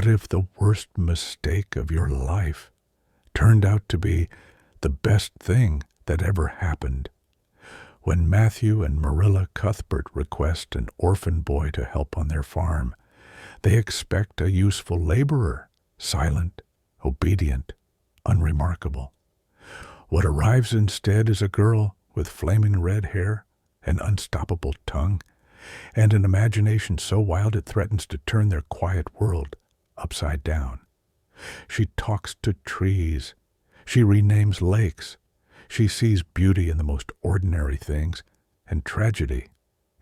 What if the worst mistake of your life turned out to be the best thing that ever happened? When Matthew and Marilla Cuthbert request an orphan boy to help on their farm, they expect a useful laborer, silent, obedient, unremarkable. What arrives instead is a girl with flaming red hair, an unstoppable tongue, and an imagination so wild it threatens to turn their quiet world upside down. She talks to trees. She renames lakes. She sees beauty in the most ordinary things and tragedy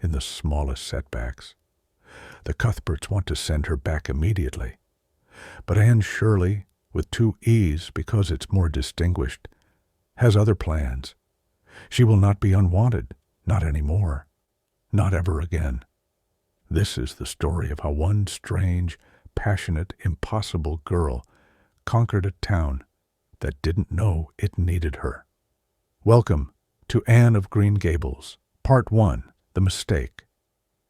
in the smallest setbacks. The Cuthberts want to send her back immediately. But Anne Shirley, with two E's because it's more distinguished, has other plans. She will not be unwanted, not anymore, not ever again. This is the story of how one strange, passionate, impossible girl conquered a town that didn't know it needed her. Welcome to Anne of Green Gables, Part 1, The Mistake.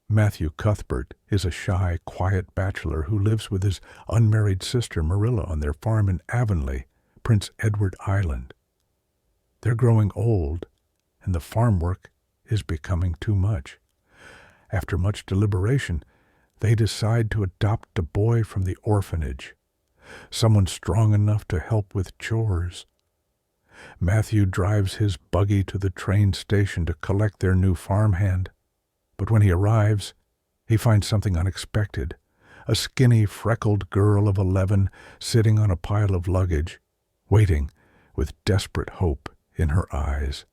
Matthew Cuthbert is a shy, quiet bachelor who lives with his unmarried sister Marilla on their farm in Avonlea, Prince Edward Island. They're growing old, and the farm work is becoming too much. After much deliberation, they decide to adopt a boy from the orphanage, someone strong enough to help with chores. Matthew drives his buggy to the train station to collect their new farmhand, but when he arrives, he finds something unexpected. A skinny, freckled girl of 11 sitting on a pile of luggage, waiting with desperate hope in her eyes.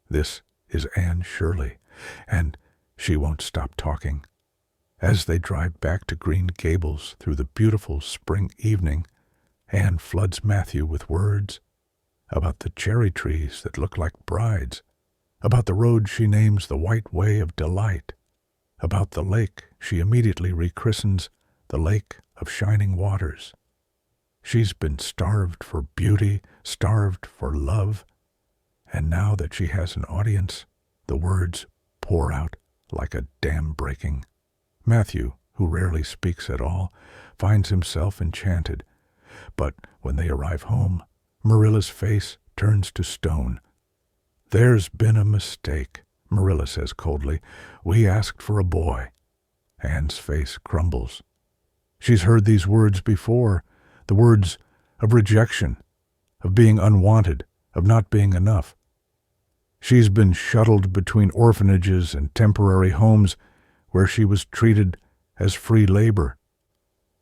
This is Anne Shirley, and she won't stop talking. As they drive back to Green Gables through the beautiful spring evening, Anne floods Matthew with words about the cherry trees that look like brides, about the road she names the White Way of Delight, about the lake she immediately rechristens the Lake of Shining Waters. She's been starved for beauty, starved for love, and now that she has an audience, the words pour out like a dam breaking. Matthew, who rarely speaks at all, finds himself enchanted. But when they arrive home, Marilla's face turns to stone. "There's been a mistake," Marilla says coldly. "We asked for a boy." Anne's face crumbles. She's heard these words before, the words of rejection, of being unwanted, of not being enough. She's been shuttled between orphanages and temporary homes where she was treated as free labor.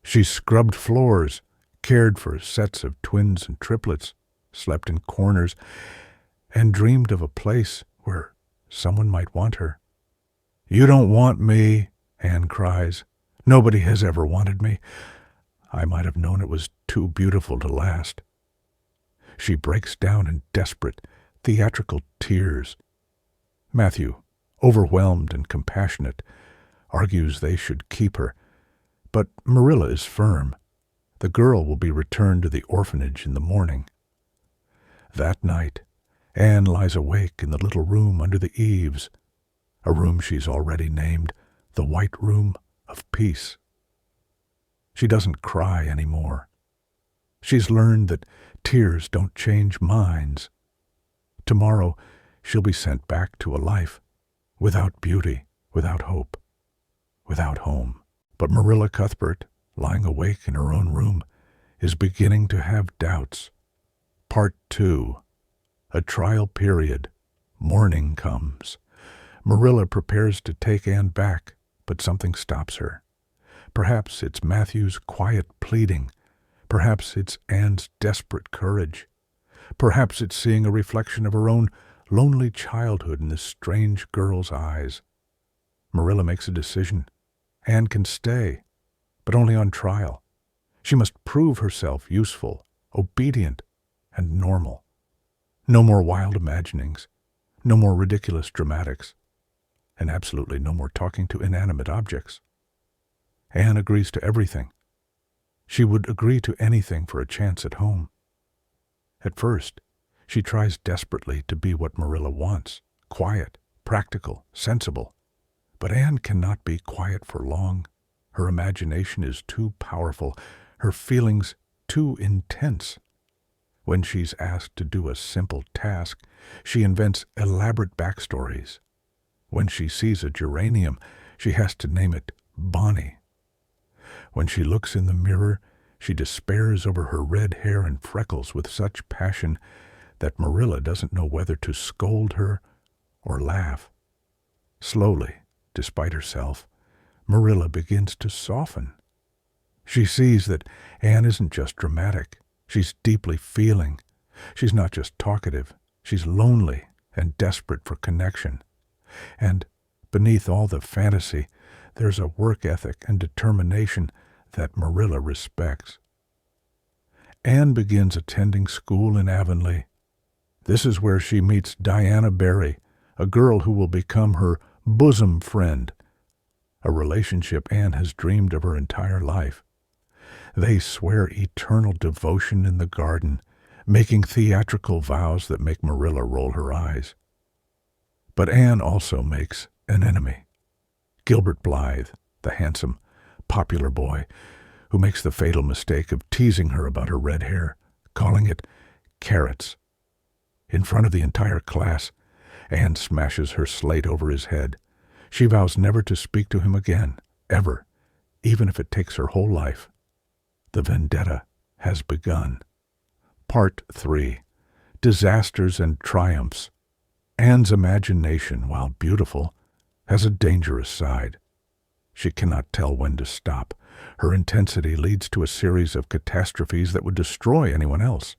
She's scrubbed floors, cared for sets of twins and triplets, slept in corners, and dreamed of a place where someone might want her. "You don't want me," Anne cries. "Nobody has ever wanted me. I might have known it was too beautiful to last." She breaks down in desperate, theatrical tears. Matthew, overwhelmed and compassionate, argues they should keep her, but Marilla is firm. The girl will be returned to the orphanage in the morning. That night, Anne lies awake in the little room under the eaves, a room she's already named the White Room of Peace. She doesn't cry anymore. She's learned that tears don't change minds. Tomorrow, she'll be sent back to a life without beauty, without hope, without home. But Marilla Cuthbert, lying awake in her own room, is beginning to have doubts. Part 2. A trial period. Morning comes. Marilla prepares to take Anne back, but something stops her. Perhaps it's Matthew's quiet pleading. Perhaps it's Anne's desperate courage. Perhaps it's seeing a reflection of her own lonely childhood in this strange girl's eyes. Marilla makes a decision. Anne can stay, but only on trial. She must prove herself useful, obedient, and normal. No more wild imaginings, no more ridiculous dramatics, and absolutely no more talking to inanimate objects. Anne agrees to everything. She would agree to anything for a chance at home. At first, she tries desperately to be what Marilla wants, quiet, practical, sensible. But Anne cannot be quiet for long. Her imagination is too powerful. her feelings too intense. When she's asked to do a simple task, she invents elaborate backstories. When she sees a geranium, she has to name it Bonnie. When she looks in the mirror, she despairs over her red hair and freckles with such passion that Marilla doesn't know whether to scold her or laugh. Slowly, despite herself, Marilla begins to soften. She sees that Anne isn't just dramatic. She's deeply feeling. She's not just talkative. She's lonely and desperate for connection. And beneath all the fantasy, there's a work ethic and determination that Marilla respects. Anne begins attending school in Avonlea. This is where she meets Diana Barry, a girl who will become her bosom friend, a relationship Anne has dreamed of her entire life. They swear eternal devotion in the garden, making theatrical vows that make Marilla roll her eyes. But Anne also makes an enemy. Gilbert Blythe, the handsome, popular boy, who makes the fatal mistake of teasing her about her red hair, calling it carrots. In front of the entire class, Anne smashes her slate over his head. She vows never to speak to him again, ever, even if it takes her whole life. The vendetta has begun. Part 3. Disasters and Triumphs. Anne's imagination, while beautiful, has a dangerous side. She cannot tell when to stop. Her intensity leads to a series of catastrophes that would destroy anyone else.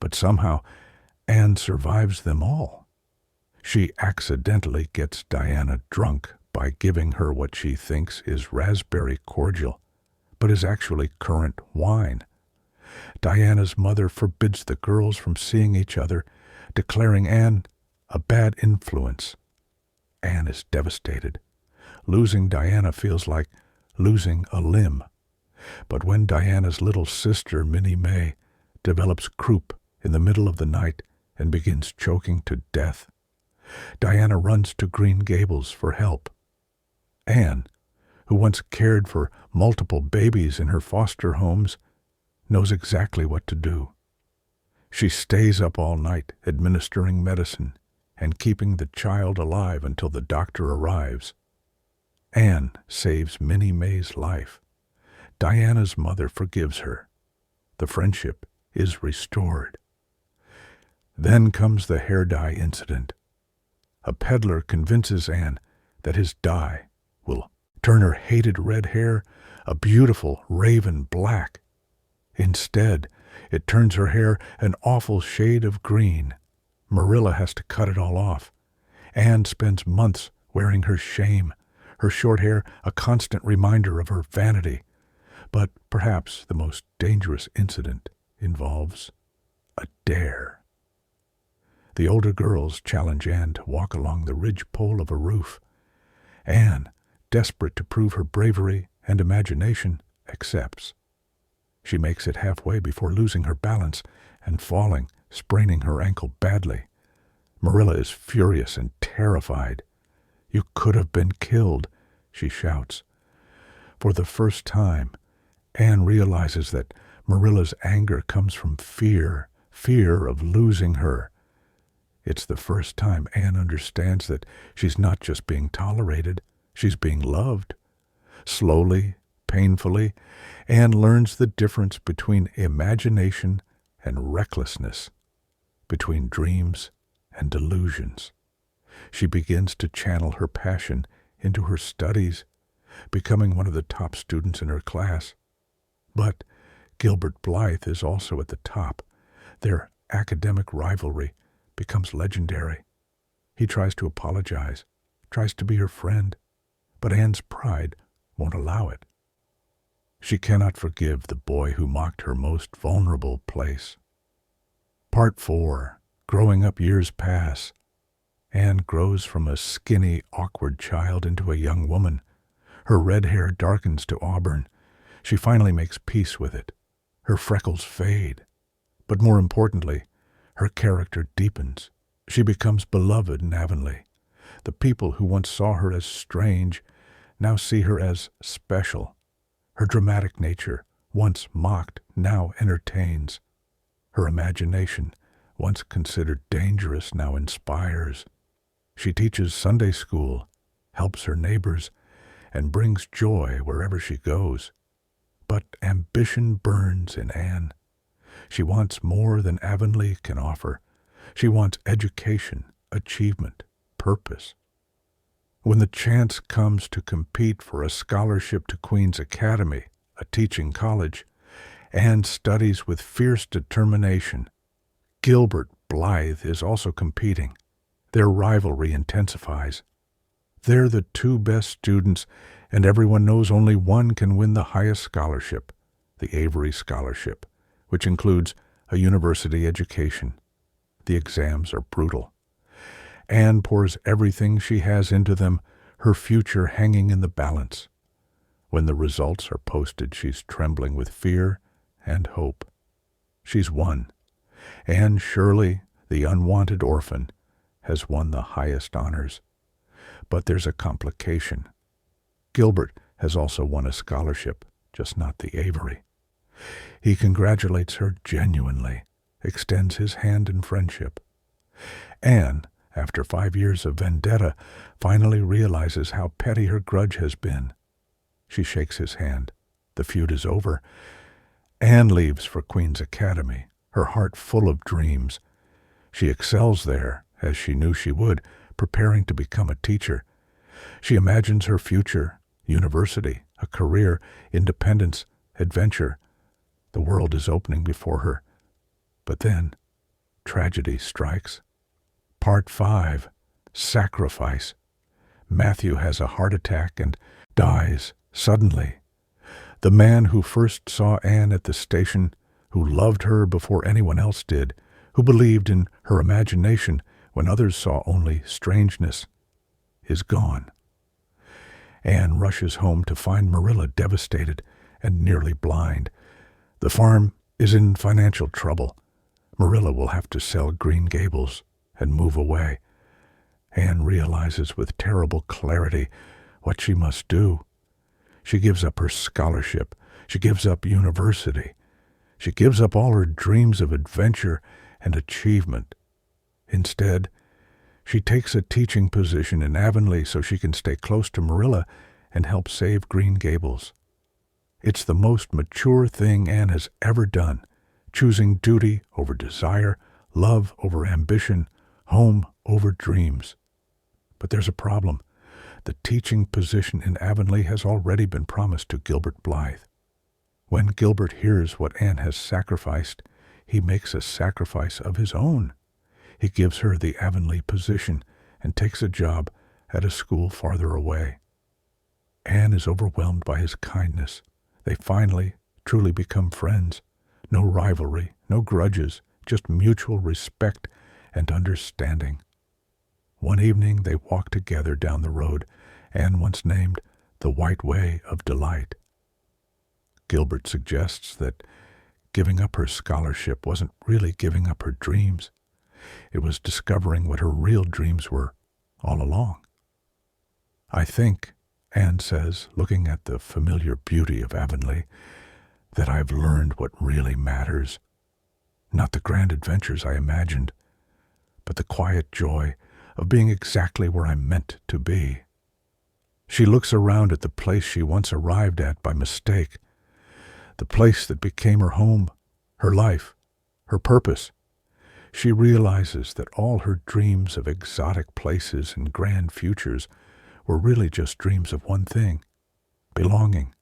But somehow, Anne survives them all. She accidentally gets Diana drunk by giving her what she thinks is raspberry cordial, but is actually currant wine. Diana's mother forbids the girls from seeing each other, declaring Anne a bad influence. Anne is devastated. Losing Diana feels like losing a limb. But when Diana's little sister, Minnie May, develops croup in the middle of the night and begins choking to death, Diana runs to Green Gables for help. Anne, who once cared for multiple babies in her foster homes, knows exactly what to do. She stays up all night administering medicine and keeping the child alive until the doctor arrives. Anne saves Minnie May's life. Diana's mother forgives her. The friendship is restored. Then comes the hair dye incident. A peddler convinces Anne that his dye will turn her hated red hair a beautiful raven black. Instead, it turns her hair an awful shade of green. Marilla has to cut it all off. Anne spends months wearing her shame, her short hair a constant reminder of her vanity. But perhaps the most dangerous incident involves a dare. The older girls challenge Anne to walk along the ridgepole of a roof. Anne, desperate to prove her bravery and imagination, accepts. She makes it halfway before losing her balance and falling, spraining her ankle badly. Marilla is furious and terrified. "You could have been killed," she shouts. For the first time, Anne realizes that Marilla's anger comes from fear of losing her. It's the first time Anne understands that she's not just being tolerated, she's being loved. Slowly, painfully, Anne learns the difference between imagination and recklessness, between dreams and delusions. She begins to channel her passion into her studies, becoming one of the top students in her class. But Gilbert Blythe is also at the top. Their academic rivalry becomes legendary. He tries to apologize, tries to be her friend, but Anne's pride won't allow it. She cannot forgive the boy who mocked her most vulnerable place. Part 4. Growing up years pass. Anne grows from a skinny, awkward child into a young woman. Her red hair darkens to auburn. She finally makes peace with it. Her freckles fade. But more importantly, her character deepens. She becomes beloved in Avonlea. The people who once saw her as strange now see her as special. Her dramatic nature, once mocked, now entertains. Her imagination, once considered dangerous, now inspires. She teaches Sunday school, helps her neighbors, and brings joy wherever she goes. But ambition burns in Anne. She wants more than Avonlea can offer. She wants education, achievement, purpose. When the chance comes to compete for a scholarship to Queen's Academy, a teaching college, Anne studies with fierce determination. Gilbert Blythe is also competing. Their rivalry intensifies. They're the two best students, and everyone knows only one can win the highest scholarship, the Avery Scholarship, which includes a university education. The exams are brutal. Anne pours everything she has into them, her future hanging in the balance. When the results are posted, she's trembling with fear and hope. She's won. Anne Shirley, the unwanted orphan, has won the highest honors. But there's a complication. Gilbert has also won a scholarship, just not the Avery. He congratulates her genuinely, extends his hand in friendship. Anne, after 5 years of vendetta, finally realizes how petty her grudge has been. She shakes his hand. The feud is over. Anne leaves for Queen's Academy, her heart full of dreams. She excels there, as she knew she would, preparing to become a teacher. She imagines her future, university, a career, independence, adventure. The world is opening before her. But then, tragedy strikes. Part 5, Sacrifice. Matthew has a heart attack and dies suddenly. The man who first saw Anne at the station, who loved her before anyone else did, who believed in her imagination when others saw only strangeness, is gone. Anne rushes home to find Marilla devastated and nearly blind. The farm is in financial trouble. Marilla will have to sell Green Gables and move away. Anne realizes with terrible clarity what she must do. She gives up her scholarship. She gives up university. She gives up all her dreams of adventure and achievement. Instead, she takes a teaching position in Avonlea so she can stay close to Marilla and help save Green Gables. It's the most mature thing Anne has ever done, choosing duty over desire, love over ambition, home over dreams. But there's a problem. The teaching position in Avonlea has already been promised to Gilbert Blythe. When Gilbert hears what Anne has sacrificed, he makes a sacrifice of his own. He gives her the Avonlea position and takes a job at a school farther away. Anne is overwhelmed by his kindness. They finally, truly become friends. No rivalry, no grudges, just mutual respect and understanding. One evening they walk together down the road Anne once named the White Way of Delight. Gilbert suggests that giving up her scholarship wasn't really giving up her dreams. It was discovering what her real dreams were all along. I think, Anne says, looking at the familiar beauty of Avonlea, that I've learned what really matters. Not the grand adventures I imagined, but the quiet joy of being exactly where I'm meant to be. She looks around at the place she once arrived at by mistake, the place that became her home, her life, her purpose. She realizes that all her dreams of exotic places and grand futures were really just dreams of one thing, belonging.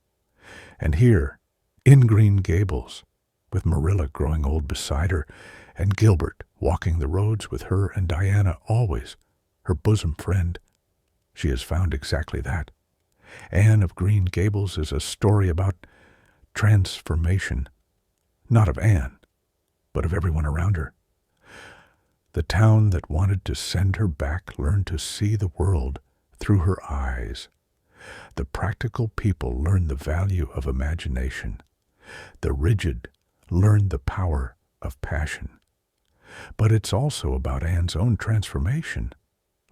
And here, in Green Gables, with Marilla growing old beside her, and Gilbert walking the roads with her and Diana always, her bosom friend, she has found exactly that. Anne of Green Gables is a story about transformation, not of Anne, but of everyone around her. The town that wanted to send her back learned to see the world through her eyes. The practical people learned the value of imagination. The rigid learned the power of passion. But it's also about Anne's own transformation,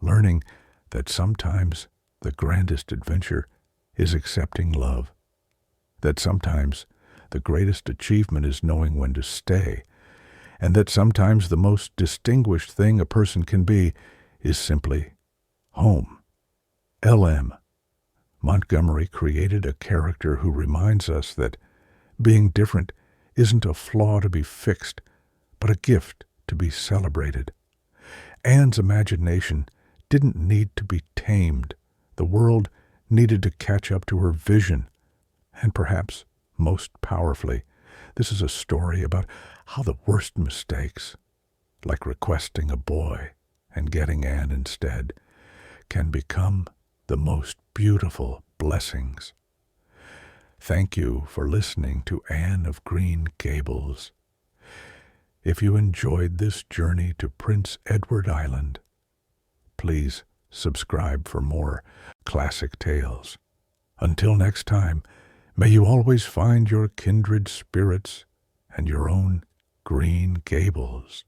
learning that sometimes the grandest adventure is accepting love, that sometimes the greatest achievement is knowing when to stay, and that sometimes the most distinguished thing a person can be is simply home. L.M. Montgomery created a character who reminds us that being different isn't a flaw to be fixed, but a gift to be celebrated. Anne's imagination didn't need to be tamed. The world needed to catch up to her vision. And perhaps, most powerfully, this is a story about how the worst mistakes, like requesting a boy and getting Anne instead, can become the most beautiful blessings. Thank you for listening to Anne of Green Gables. If you enjoyed this journey to Prince Edward Island, please subscribe for more classic tales. Until next time, may you always find your kindred spirits and your own green gables.